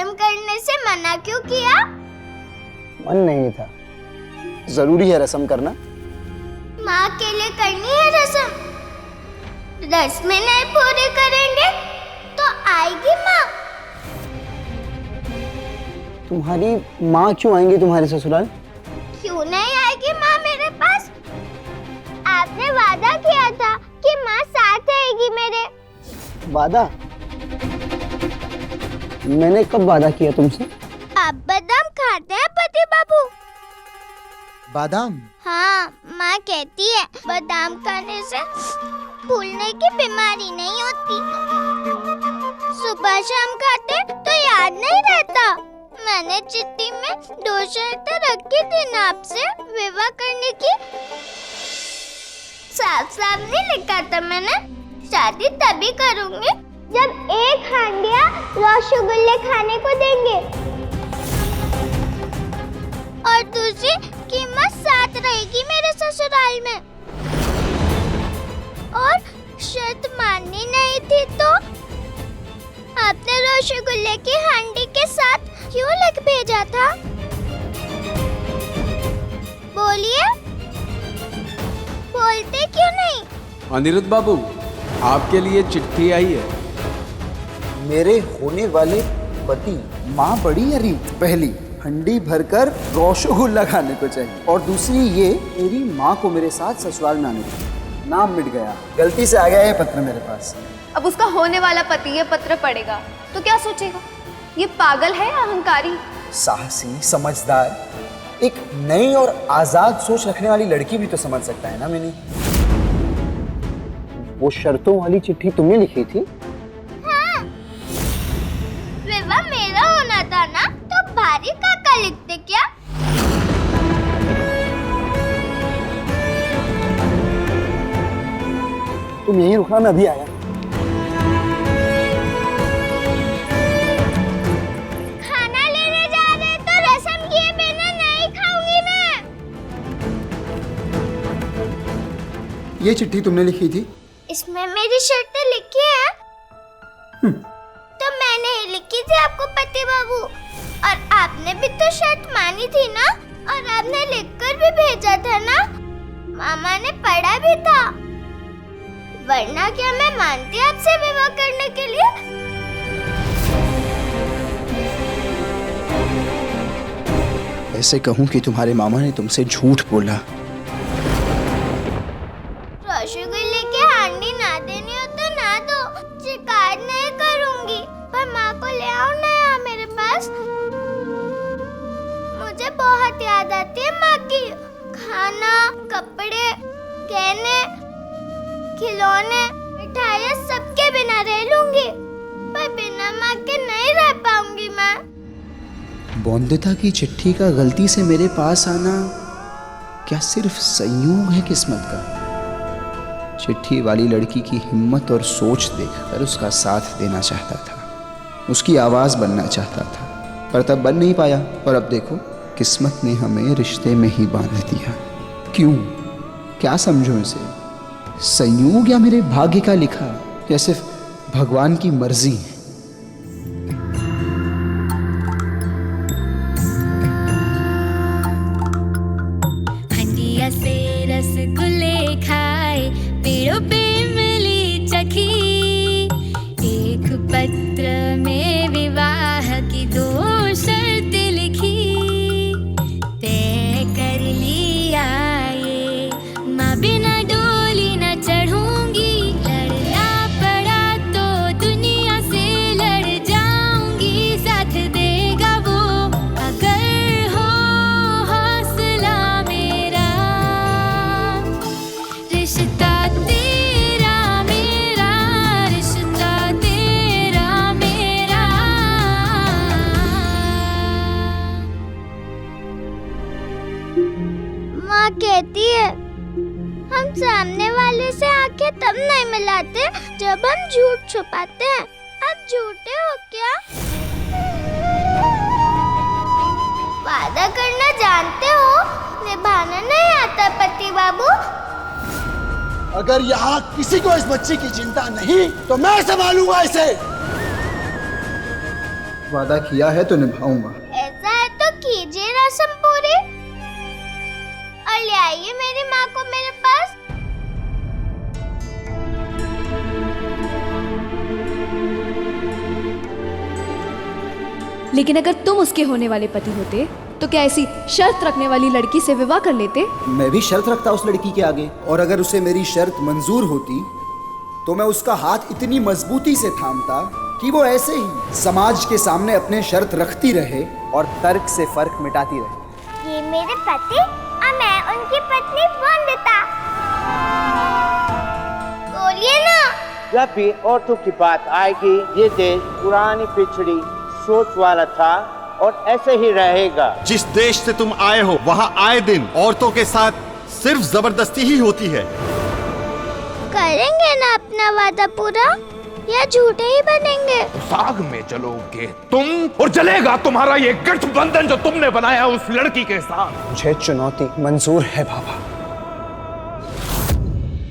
रस्म करने से मना क्यों किया? मन नहीं था। जरूरी है रस्म करना। माँ के लिए करनी है रस्म। रस्में नहीं पूरी करेंगे तो आएगी माँ। तुम्हारी माँ क्यों आएंगी तुम्हारे ससुराल? क्यों नहीं आएगी माँ मेरे पास? आपने वादा किया था कि माँ साथ आएगी मेरे। वादा? मैंने कब वादा किया तुमसे? आप बादाम खाते हैं पति बाबू? बादाम? हाँ, माँ कहती है बादाम खाने से फूलने की बीमारी नहीं होती। सुबह शाम खाते तो याद नहीं रहता। मैंने चिट्ठी में 2 शर्तें रखी थी ना आपसे विवाह करने की। साफ साफ नहीं लिखा था मैंने, शादी तभी करूंगी जब 1 हांडिया रसगुल्ले खाने को देंगे और दूसरी की माँ साथ रहेगी मेरे ससुराल में। और शर्त माननी नहीं थी तो आपने रसगुल्ले की हांडी के साथ क्यों लिख भेजा था? बोलिए, बोलते क्यों नहीं? अनिरुद्ध बाबू, आपके लिए चिट्ठी आई है। मेरे होने वाले पति माँ बड़ी अरी पहली हंडी भरकर रसगुल्ला खाने को चाहिए और दूसरी ये मेरी माँ को मेरे साथ ससुराल में आने को। नाम मिट गया, गलती से आ गया ये पत्र मेरे पास। अब उसका होने वाला पति ये पत्र पढ़ेगा तो क्या सोचेगा? ये पागल है या अहंकारी? साहसी, समझदार, एक नई और आजाद सोच रखने वाली लड़की भी तो समझ सकता है ना। मैंने वो शर्तों वाली चिट्ठी तुमने लिखी थी? हाँ, विवाह मेरा होना था ना तो भारी काका लिखते क्या? तुम यहीं रुकना, मैं अभी आया। खाना लेने जा रहे तो रस्म किए बिना नहीं खाऊंगी मैं। ये चिट्ठी तुमने लिखी थी? इसमें मेरी शर्तें लिखी है। तो मैंने ही लिखी थी आपको पति बाबू, और आपने भी तो शर्त मानी थी ना, और आपने लिखकर भी भेजा था ना। मामा ने पढ़ा भी था, वरना क्या मैं मानती आपसे विवाह करने के लिए? ऐसे कहूँ कि तुम्हारे मामा ने तुमसे झूठ बोला। रसगुल्ले की हांडी ना देनी हो तो ना दो, शिकायत नहीं करूंगी, पर माँ को ले आओ ना यहाँ मेरे पास। मुझे बहुत याद आती है माँ की। खाना, कपड़े, गहने, खिलौने, मिठाइयाँ सबके बिना रह लूंगी, पर बिना माँ के नहीं रह पाऊंगी मैं। बौंदिता की चिट्ठी का गलती से मेरे पास आना क्या सिर्फ संयोग है किस्मत का? चिट्ठी वाली लड़की की हिम्मत और सोच देखकर उसका साथ देना चाहता था, उसकी आवाज़ बनना चाहता था, पर तब बन नहीं पाया। और अब देखो, किस्मत ने हमें रिश्ते में ही बांध दिया। क्यों? क्या समझो इसे? संयोग या मेरे भाग्य का लिखा, या सिर्फ भगवान की मर्जी? हंडिया से रसगुल्ले खाए, पेड़ों पे मिली चखी, एक पत्र में विवाह की 2 शर्तें लिखी, तय कर लिया ये माँ बिना डोली न चढ़ूंगी, लड़ना पड़ा तो दुनिया से लड़ जाऊंगी, साथ देगा वो अगर हो हौसला मेरा, रिश्ता तेरा मेरा, रिश्ता तेरा मेरा। माँ कहती है हम सामने वाले से आंखें तब नहीं मिलाते जब हम झूठ छुपाते हैं। आप झूठे हो क्या? वादा करना जानते हो, निभाना नहीं आता पति बाबू। अगर यहाँ किसी को इस बच्ची की चिंता नहीं तो मैं संभालूंगा इसे। वादा किया है तो निभाऊंगा। ऐसा है तो कीजिए रस्म पूरी और ले आइए मेरी माँ को मेरे पास। लेकिन अगर तुम उसके होने वाले पति होते तो क्या ऐसी शर्त रखने वाली लड़की से विवाह कर लेते? मैं भी शर्त रखता उस लड़की के आगे, और अगर उसे मेरी शर्त मंजूर होती तो मैं उसका हाथ इतनी मजबूती से थामता कि वो ऐसे ही समाज के सामने अपने शर्त रखती रहे और तर्क से फर्क मिटाती रहे। ये मेरे पति और मैं उनकी पत्नी वंदिता। बोलिए ना। जब भी औरतों की बात आएगी, ये देश पुरानी पिछड़ी सोच वाला था और ऐसे ही रहेगा। जिस देश से तुम आए हो वहाँ आए दिन औरतों के साथ सिर्फ जबरदस्ती ही होती है। करेंगे ना अपना वादा पूरा या झूठे ही बनेंगे? साग में चलोगे तुम और जलेगा तुम्हारा ये गठबंधन जो तुमने बनाया उस लड़की के साथ। मुझे चुनौती मंजूर है बाबा।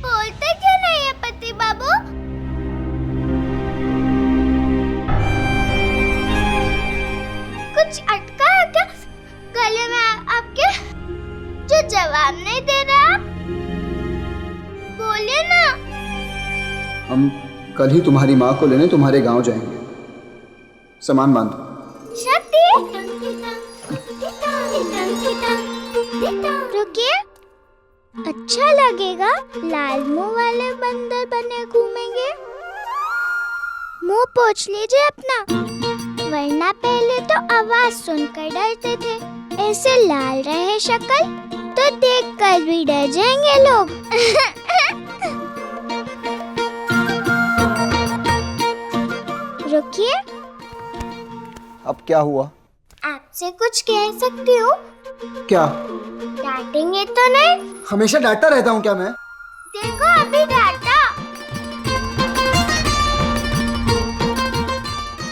बोलते क्यों नहीं है पति बाबू? कुछ अटका है क्या गले में आपके जो जवाब नहीं दे रहा आप? बोलिए ना। हम कल ही तुम्हारी माँ को लेने तुम्हारे गांव जाएंगे। सामान बांधो। शक्ति रुकिए, अच्छा लगेगा लाल मुंह वाले बंदर बने घूमेंगे। मुंह पोंछ लीजिए अपना, वरना पहले तो आवाज सुनकर डरते थे, ऐसे लाल रहे शक्ल तो देखकर भी डर जाएंगे लोग। रुकिए। अब क्या हुआ? आपसे कुछ कह सकती हूँ? क्या? डांटेंगे तो नहीं? हमेशा डांटता रहता हूँ क्या मैं? देखो अभी डांटा।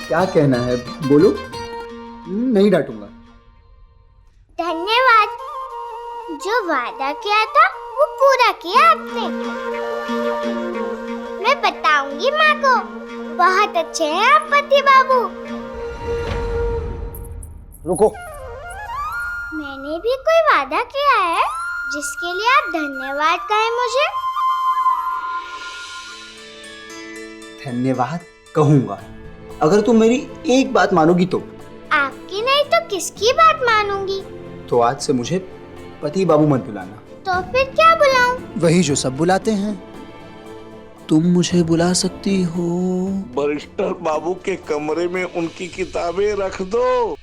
क्या कहना है बोलो। नहीं डांटूंगा। धन्यवाद, जो वादा किया था वो पूरा किया आपने। मैं बताऊंगी माँ को, बहुत अच्छे हैं आप पति बाबू। रुको। मैंने भी कोई वादा किया है जिसके लिए आप धन्यवाद कहें मुझे? धन्यवाद कहूंगा अगर तुम मेरी एक बात मानोगी तो। आपकी नहीं तो किसकी बात मानूंगी? तो आज से मुझे पति बाबू मत बुलाना। तो फिर क्या बुलाऊं? वही जो सब बुलाते हैं। तुम मुझे बुला सकती हो। बरिस्टर बाबू के कमरे में उनकी किताबें रख दो।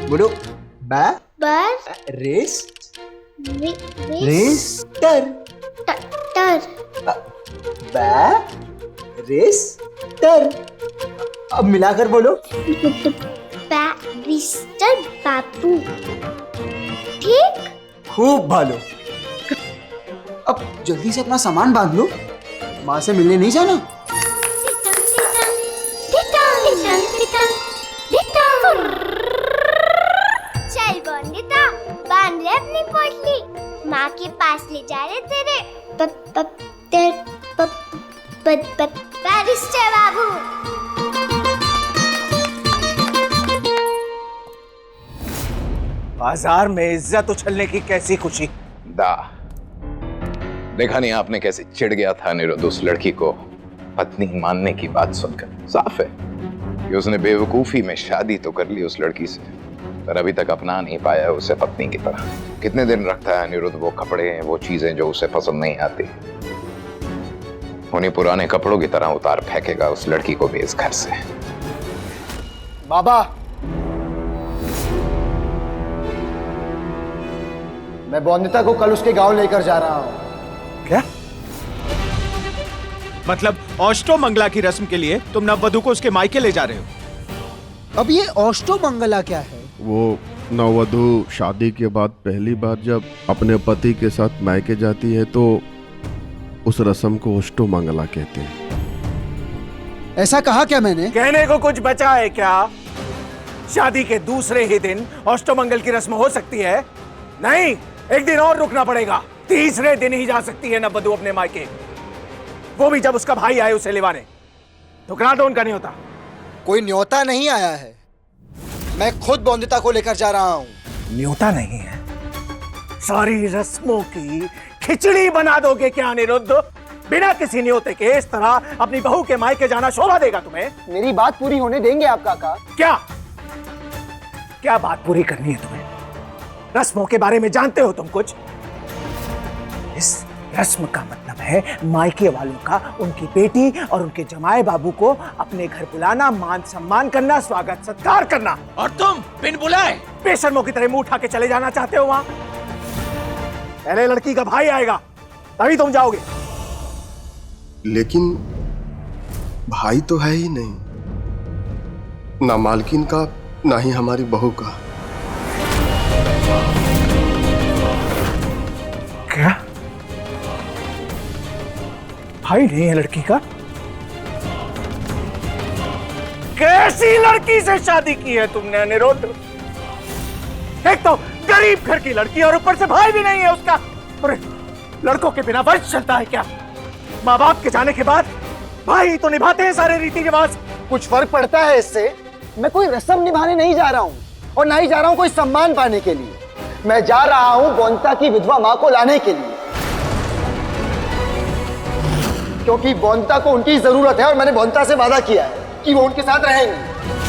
बोलो। रेस टर रेस टर। अब मिलाकर बोलो। बैरिस्टर बाबू। ठीक? खूब भालो। अब जल्दी से अपना सामान बांध लो, माँ से मिलने नहीं जाना। चल वंदिता, बांध ले अपनी पोटली, माँ के पास ले जा रहे तेरे बैरिस्टर बाबू। बाजार में इज्जत उछलने की कैसी खुशी। देखा नहीं आपने कैसे चिढ़ गया था अनिरुद्ध उस लड़की को पत्नी मानने की बात सुनकर। साफ है कि उसने बेवकूफी में शादी तो कर ली उस लड़की से, पर अभी तक अपना नहीं पाया उसे पत्नी की तरह। कितने दिन रखता है अनिरुद्ध वो कपड़े, वो चीजें जो उसे पसंद नहीं आती, उन्हीं पुराने कपड़ों की तरह उतार फेंकेगा उस लड़की को भी इस घर से। बाबा, मैं वंदिता को कल उसके गांव लेकर जा रहा हूँ। क्या मतलब? अष्टोमंगला की रस्म के लिए तुम नववधु को उसके मायके ले जा रहे हो? अब ये अष्टोमंगला क्या है? वो नववधु शादी के बाद पहली बार जब अपने पति के साथ मायके जाती है तो उस रस्म को अष्टोमंगला कहते हैं। ऐसा कहा क्या मैंने? कहने को कुछ बचा है क्या? शादी के दूसरे ही दिन अष्टोमंगल की रस्म हो सकती है? नहीं, एक दिन और रुकना पड़ेगा। तीसरे दिन ही जा सकती है नववधु अपने मायके। वो भी जब उसका भाई आए उसे लिवाने। तो करा दो उनका न्योता। कोई न्योता नहीं आया है, मैं खुद बौंदिता को लेकर जा रहा हूँ। न्योता नहीं है, सारी रस्मों की खिचड़ी बना दोगे क्या अनिरुद्ध? बिना किसी न्योते के इस तरह अपनी बहू के मायके जाना शोभा देगा तुम्हें? मेरी बात पूरी होने देंगे आप काका? क्या बात पूरी करनी है तुम्हें? रस्मों के बारे में जानते हो तुम कुछ? इस रस्म का मतलब है मायके वालों का उनकी बेटी और उनके जमाए बाबू को अपने घर बुलाना, मान सम्मान करना, स्वागत सत्कार करना। और तुम बिन बुलाए बेशर्मों की तरह मुंह उठा के चले जाना चाहते हो वहां? पहले लड़की का भाई आएगा तभी तुम जाओगे। लेकिन भाई तो है ही नहीं, ना मालकिन का ना ही हमारी बहू का। क्या भाई नहीं है लड़की का? कैसी लड़की से शादी की है तुमने अनिरुद्ध? एक तो गरीब घर की लड़की और ऊपर से भाई भी नहीं है उसका। अरे लड़कों के बिना वंश चलता है क्या? माँ बाप के जाने के बाद भाई तो निभाते हैं सारे रीति रिवाज। कुछ फर्क पड़ता है इससे? मैं कोई रस्म निभाने नहीं जा रहा हूँ और ना ही जा रहा हूँ कोई सम्मान पाने के लिए। मैं जा रहा हूँ बौंदिता की विधवा माँ को लाने के लिए, क्योंकि बौंदिता को उनकी जरूरत है और मैंने बौंदिता से वादा किया है कि वो उनके साथ रहेंगी।